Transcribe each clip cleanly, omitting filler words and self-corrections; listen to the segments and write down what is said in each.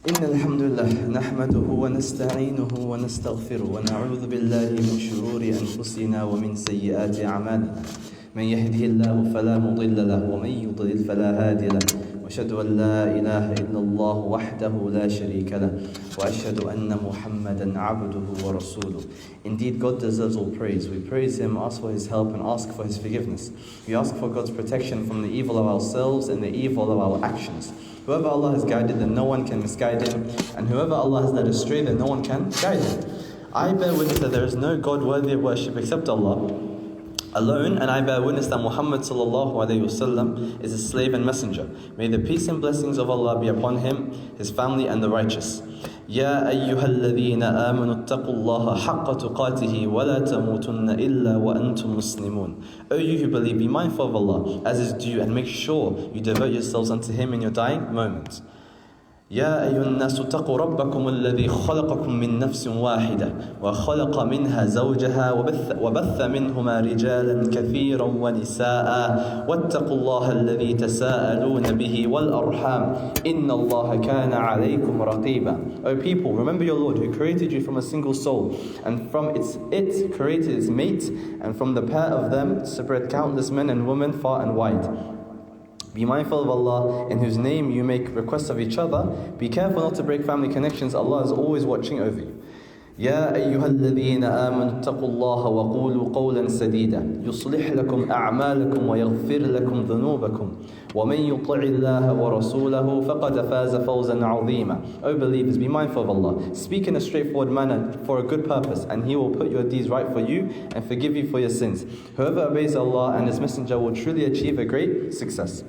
إن الحمد لله نحمده ونستعينه ونستغفره ونعوذ بالله من شرور أنفسنا ومن سيئات أعمالنا من يهده الله فلا مضل له ومن يضلل فلا هادي له وأشهد أن لا إله إلا الله وحده لا شريك له وأشهد أن محمدا عبده ورسوله. Indeed, God deserves all praise. We praise Him, ask for His help and ask for His forgiveness. We ask for God's protection from the evil of ourselves and the evil of our actions. Whoever Allah has guided, then no one can misguide him. And whoever Allah has led astray, then no one can guide him. I bear witness that there is no God worthy of worship except Allah alone, and I bear witness that Muhammad sallallahu alayhi wasallam is a slave and messenger. May the peace and blessings of Allah be upon him, his family and the righteous. يا أيها الذين آمنوا اتقوا الله حق تقاته ولا تموتن إلا وأنتم مسلمون. O you who believe, be mindful of Allah as is due and make sure you devote yourselves unto Him in your dying moment. يا أيها الناس اتقوا ربكم الذي خلقكم من نفس واحدة وخلق منها زوجها وبث منهما رجالا كثيرا ونساء واتقوا الله الذي تساءلون به والأرحام إن الله كان عليكم رقيبا. O people, remember your Lord who created you from a single soul, and from it created its mate, and from the pair of them separated countless men and women far and wide. Be mindful of Allah, in whose name you make requests of each other. Be careful not to break family connections. Allah is always watching over you. يا أيها الذين آمنوا اتقوا الله وقولوا قولا سديدا يصلح لكم أعمالكم ويغفر لكم ذنوبكم ومن يطع الله ورسوله فقد فاز فوزا عظيما. O believers, be mindful of Allah. Speak in a straightforward manner for a good purpose, and He will put your deeds right for you and forgive you for your sins. Whoever obeys Allah and His Messenger will truly achieve a great success.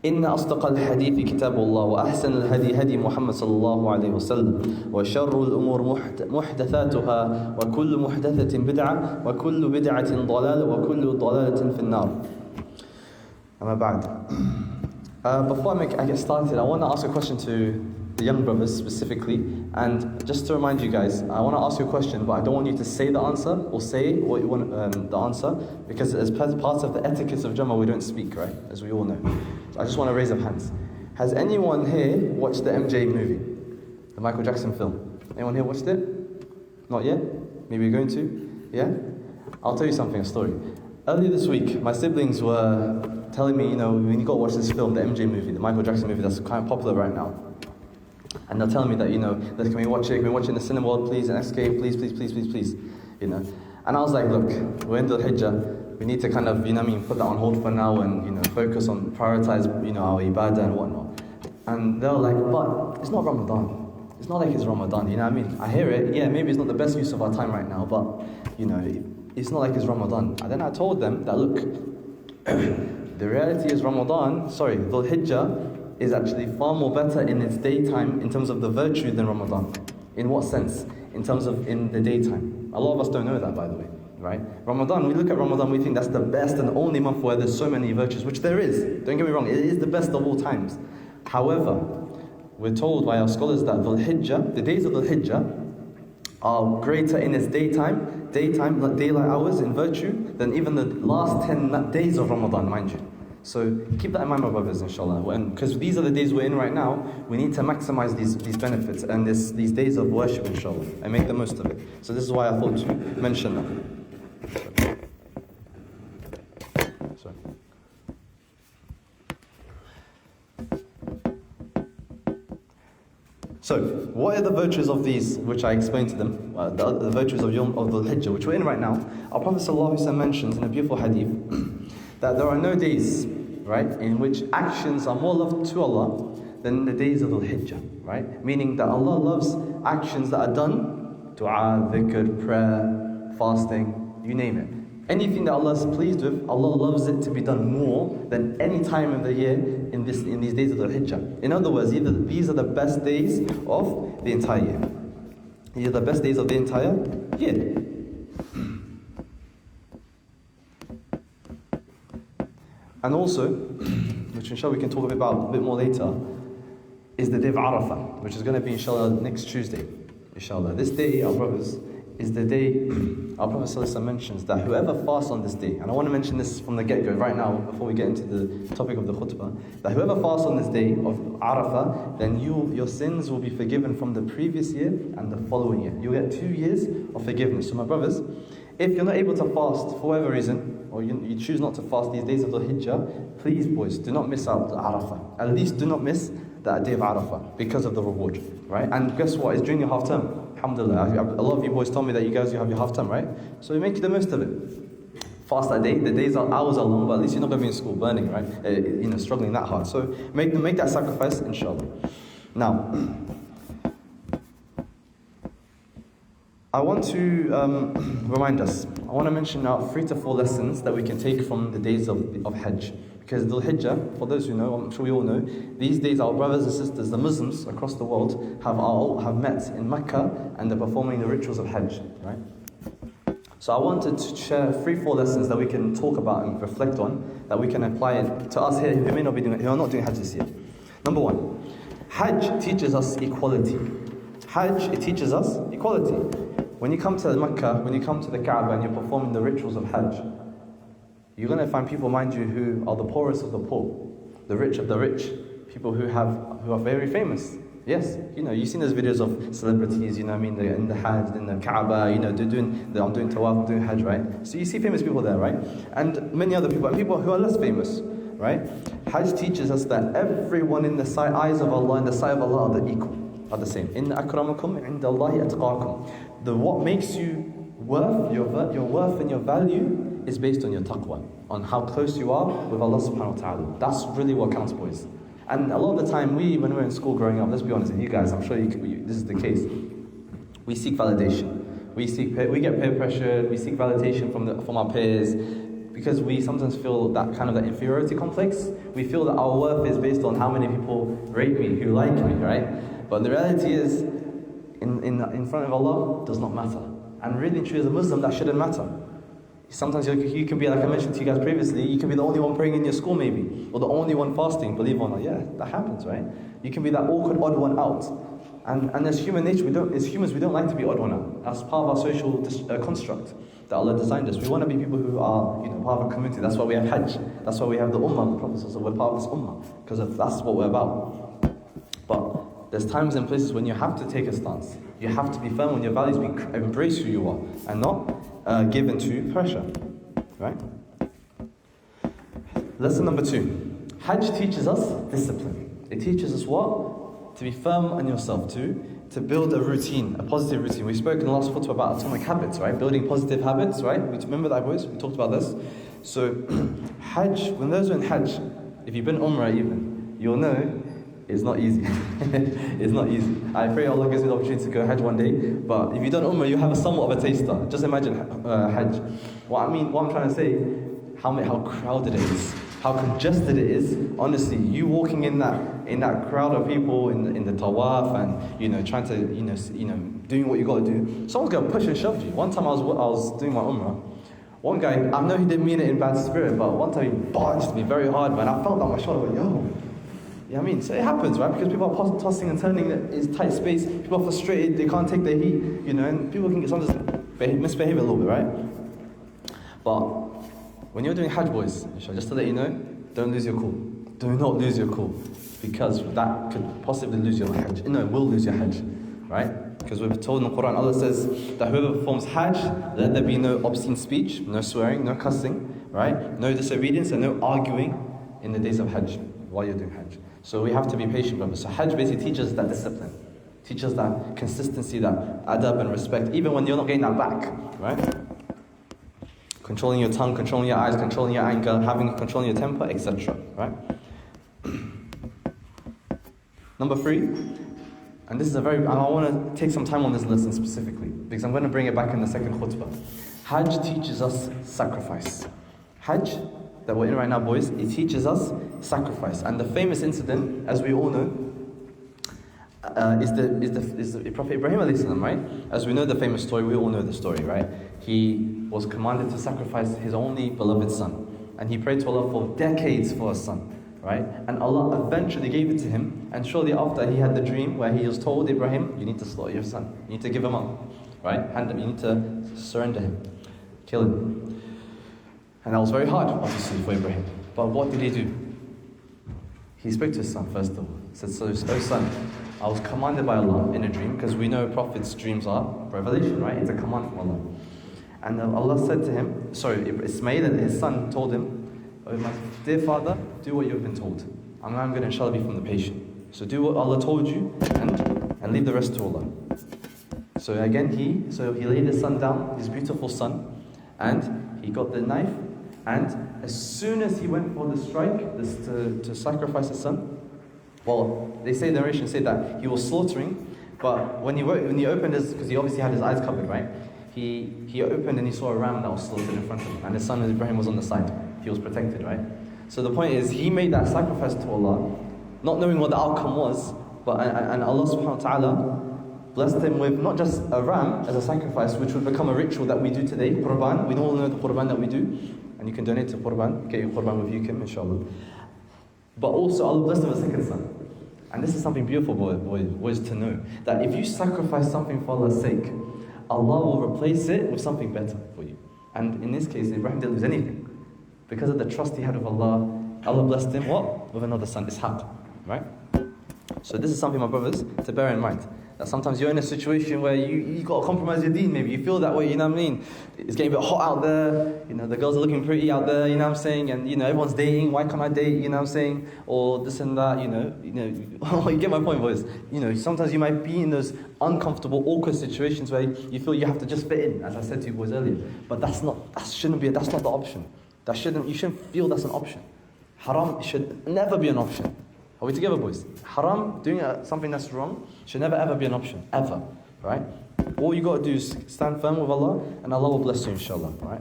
إن أصدق الحديث كتاب الله وأحسن الهدي هدي محمد صلى الله عليه وسلم وشر الأمور محدثاتها وكل محدثة بدعة وكل بدعة ضلالة وكل ضلالة في النار. أما بعد. Before I get started, I want to ask a question to the young brothers specifically, and just to remind you guys, I want to ask you a question, but I don't want you to say the answer or say what you want the answer, because as part of the etiquette of Jama'ah, we don't speak, right? As we all know. So I just want to raise up hands. Has anyone here watched the MJ movie, the Michael Jackson film? Anyone here watched it? Not yet? Maybe you're going to? Yeah? I'll tell you something, a story. Earlier this week, my siblings were telling me, when you got to watch this film, the MJ movie, the Michael Jackson movie that's kind of popular right now. And they're telling me that, can we watch it? Can we watch it in the cinema world, please? And SK, please. And I was like, look, we're in the Hijjah. We need to kind of, put that on hold for now and, focus on, prioritize, our ibadah and whatnot. And they're like, but it's not Ramadan. It's not like it's Ramadan, you know what I mean? I hear it, yeah, maybe it's not the best use of our time right now, but, it's not like it's Ramadan. And then I told them that, look, the reality is Dhul Hijjah is actually far more better in its daytime in terms of the virtue than Ramadan. In what sense? In terms of in the daytime. A lot of us don't know that, by the way, right? Ramadan, we look at Ramadan, we think that's the best and only month where there's so many virtues, which there is. Don't get me wrong, it is the best of all times. However, we're told by our scholars that Dhul Hijjah, the days of Dhul Hijjah, are greater in its daytime, daylight hours in virtue, than even the last 10 days of Ramadan, mind you. So keep that in mind, my brothers, inshallah. Because these are the days we're in right now, we need to maximize these benefits and these days of worship, inshallah, and make the most of it. So this is why I thought to mention that. Sorry. So, what are the virtues of these, which I explained to them, the virtues of Dhul Hijjah, which we're in right now? Our Prophet ﷺ mentions in a beautiful hadith that there are no days, right, in which actions are more loved to Allah than the days of Dhul Hijjah, right? Meaning that Allah loves actions that are done, dua, dhikr, prayer, fasting, you name it. Anything that Allah is pleased with, Allah loves it to be done more than any time of the year in these days of the Hijjah. In other words, these are the best days of the entire year. These are the best days of the entire year. And also, which inshallah we can talk about a bit more later, is the day of Arafah, which is going to be inshallah next Tuesday. Inshallah. This day, our brothers, is the day our Prophet ﷺ mentions that whoever fasts on this day, and I want to mention this from the get-go right now before we get into the topic of the khutbah, that whoever fasts on this day of Arafah, then your sins will be forgiven from the previous year and the following year. You'll get 2 years of forgiveness. So my brothers, if you're not able to fast for whatever reason, or you choose not to fast these days of the Hijjah, please boys, do not miss out Arafah. At least do not miss that day of Arafah because of the reward, right? And guess what? It's during your half term. Alhamdulillah. A lot of you boys told me that you have your half term, right? So make the most of it. Fast that day. The hours are long, but at least you're not going to be in school burning, right? Struggling that hard. So make that sacrifice, inshallah. Now, I want to remind us. I want to mention now 3 to 4 lessons that we can take from the days of Hajj. Because Dhul Hijjah, for those who know, I'm sure we all know, these days our brothers and sisters, the Muslims across the world, have met in Mecca and they're performing the rituals of Hajj, right? So I wanted to share 3-4 lessons that we can talk about and reflect on, that we can apply it to us here who may not be doing, who are not doing Hajj this year. Number 1, Hajj teaches us equality. Hajj, it teaches us equality. When you come to Mecca, when you come to the Kaaba and you're performing the rituals of Hajj, you're going to find people, mind you, who are the poorest of the poor, the rich of the rich, people who are very famous. Yes, you've seen those videos of celebrities, in the Hajj, in the Kaaba, I'm doing Tawaf, I'm doing Hajj, right? So you see famous people there, right? And many other people, and people who are less famous, right? Hajj teaches us that everyone in the eyes of Allah, in the sight of Allah, are the same. Inna akramakum indallahi atqakum. What makes you worth, your worth and your value is based on your taqwa, on how close you are with Allah subhanahu wa ta'ala. That's really what counts, boys. And a lot of the time, when we're in school growing up, let's be honest, and you guys, I'm sure this is the case, we seek validation. We get peer pressure, we seek validation from our peers, because we sometimes feel that inferiority complex. We feel that our worth is based on how many people rate me, who like me, right? But the reality is, in front of Allah, it does not matter. And really and truly, as a Muslim, that shouldn't matter. Sometimes you can be, like I mentioned to you guys previously, you can be the only one praying in your school maybe, or the only one fasting, believe it or not. Yeah, that happens, right? You can be that awkward odd one out. And as human nature, as humans, we don't like to be odd one out. That's part of our social construct that Allah designed us. We want to be people who are, part of a community. That's why we have Hajj. That's why we have the Ummah, the Prophet says, we're part of this Ummah, because that's what we're about. But there's times and places when you have to take a stance. You have to be firm on your values, embrace who you are, and not given to pressure, right? Lesson number 2. Hajj teaches us discipline. It teaches us what? To be firm on yourself, to build a routine, a positive routine. We spoke in the last khutbah about atomic habits, right? Building positive habits, right? We remember that, boys? We talked about this. So, Hajj, when those are in Hajj, if you've been Umrah even, you'll know it's not easy. It's not easy. I pray Allah gives me the opportunity to go Hajj one day, but if you don't Umrah, you have somewhat of a taster. Just imagine Hajj. What I'm trying to say, how crowded it is, how congested it is. Honestly, you walking in that crowd of people in the tawaf and trying to doing what you got to do, someone's gonna push and shove you. One time I was doing my Umrah. One guy, I know he didn't mean it in bad spirit, but one time he barged me very hard, man. I felt that my shoulder went, yo. Yeah, so it happens, right? Because people are tossing and turning in tight space. People are frustrated, they can't take the heat, and people can sometimes misbehave a little bit, right? But when you're doing Hajj, boys, just to let you know, don't lose your cool. Do not lose your cool, because that could possibly lose your Hajj. No, it will lose your Hajj, right? Because we're told in the Quran, Allah says that whoever performs Hajj, let there be no obscene speech, no swearing, no cussing, right? No disobedience and no arguing in the days of Hajj, while you're doing Hajj. So we have to be patient, brothers. So Hajj basically teaches that discipline, teaches that consistency, that adab and respect, even when you're not getting that back, right? Controlling your tongue, controlling your eyes, controlling your anger, controlling your temper, etc. Right? Number 3, and this is I want to take some time on this lesson specifically, because I'm going to bring it back in the second khutbah. Hajj teaches us sacrifice. Hajj that we're in right now, boys, it teaches us sacrifice. And the famous incident, as we all know, is the Prophet Ibrahim alayhi salam, right? As we know the famous story, we all know the story, right? He was commanded to sacrifice his only beloved son. And he prayed to Allah for decades for a son, right? And Allah eventually gave it to him. And shortly after, he had the dream where he was told, Ibrahim, you need to slaughter your son. You need to give him up, right? Hand him, you need to surrender him, kill him. And that was very hard, obviously, for Ibrahim. But what did he do? He spoke to his son first of all. He said, so, oh son, I was commanded by Allah in a dream, because we know prophets' dreams are revelation, right? It's a command from Allah. And Allah said to him, Ismail and his son told him, oh my dear father, do what you've been told. I'm going to inshallah be from the patient. So do what Allah told you and leave the rest to Allah. So again, he laid his son down, his beautiful son, and he got the knife, and as soon as he went for the strike, to sacrifice his son, well, they say, the narration say that he was slaughtering, but when he opened his, because he obviously had his eyes covered, right? He opened and he saw a ram that was slaughtered in front of him, and his son Ibrahim was on the side. He was protected, right? So the point is, he made that sacrifice to Allah, not knowing what the outcome was, and Allah subhanahu wa ta'ala blessed him with not just a ram as a sacrifice, which would become a ritual that we do today, Qurban. We all know the Qurban that we do, and you can donate to Qurban, get your Qurban with you, Kim, inshallah. But also Allah blessed him with a second son. And this is something beautiful, boys, to know, that if you sacrifice something for Allah's sake, Allah will replace it with something better for you. And in this case, Ibrahim didn't lose anything. Because of the trust he had with Allah, Allah blessed him, what? With another son, Ishaq, right? So this is something, my brothers, to bear in mind. That sometimes you're in a situation where you got to compromise your deen, maybe. You feel that way, you know what I mean? It's getting a bit hot out there, the girls are looking pretty out there, you know what I'm saying? And, everyone's dating, why can't I date, you know what I'm saying? Or this and that, you get my point, boys. Sometimes you might be in those uncomfortable, awkward situations where you feel you have to just fit in, as I said to you boys earlier. But that's not the option. You shouldn't feel that's an option. Haram should never be an option. Are we together, boys? Haram, doing something that's wrong, should never ever be an option. Ever. Right? All you got to do is stand firm with Allah, and Allah will bless you, inshallah. Right?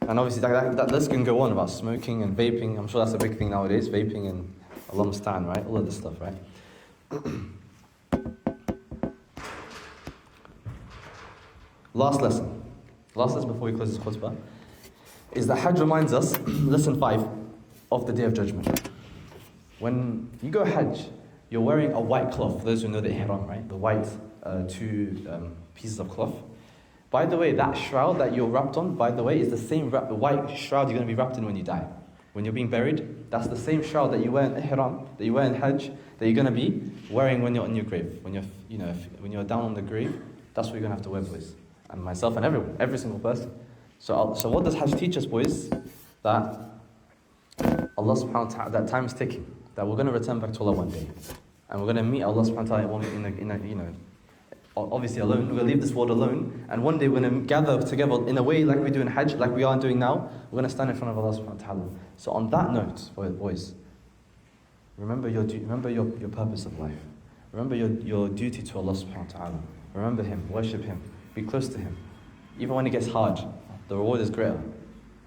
And obviously, that list can go on about smoking and vaping. I'm sure that's a big thing nowadays. Vaping and Allah musta'an, right? All of this stuff, right? Last lesson before we close this khutbah is that Hajj reminds us, lesson 5, of the Day of Judgment. When you go Hajj, you're wearing a white cloth. For those who know the ihram, right? The white two pieces of cloth. By the way, that shroud that you're wrapped on, is the same white shroud you're going to be wrapped in when you die. When you're being buried, that's the same shroud that you wear in ihram, that you wear in Hajj, that you're going to be wearing when you're in your grave. When you're down on the grave, that's what you're going to have to wear, boys. And myself and everyone, every single person. So what does Hajj teach us, boys? That Allah subhanahu wa ta'ala, that time is ticking. That we're going to return back to Allah one day. And we're going to meet Allah subhanahu wa ta'ala obviously alone. We're going to leave this world alone. And one day we're going to gather together in a way like we do in Hajj, like we are doing now. We're going to stand in front of Allah subhanahu wa ta'ala. So on that note, boys, remember your purpose of life. Remember your duty to Allah subhanahu wa ta'ala. Remember Him, worship Him, be close to Him. Even when it gets hard, the reward is greater.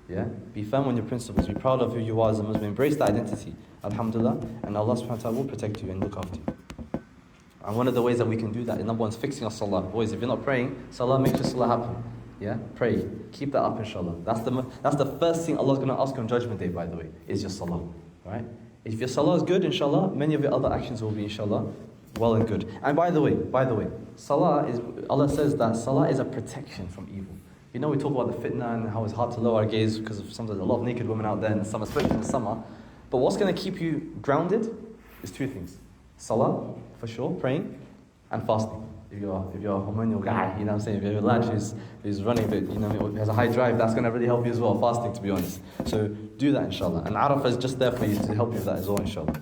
Yeah? Be firm on your principles, be proud of who you are as a Muslim, embrace the identity, alhamdulillah, and Allah subhanahu wa ta'ala will protect you and look after you. And one of the ways that we can do that is, number one, is fixing our salah. Boys, if you're not praying, salah, make your salah happen. Yeah? Pray. Keep that up, inshallah. That's the first thing Allah's going to ask you on Judgment Day, by the way, is your salah. Right? If your salah is good, inshallah, many of your other actions will be, inshallah, well and good. And by the way, Allah says that salah is a protection from evil. We talk about the fitna and how it's hard to lower our gaze because sometimes a lot of naked women out there in the summer, especially in the summer. But what's going to keep you grounded is two things. Salah, for sure, praying, and fasting. If you're a hormonal guy, you know what I'm saying? If you're a lad who's running a bit, has a high drive, that's going to really help you as well, fasting, to be honest. So do that, inshallah. And Arafah is just there for you to help you with that as well, inshallah.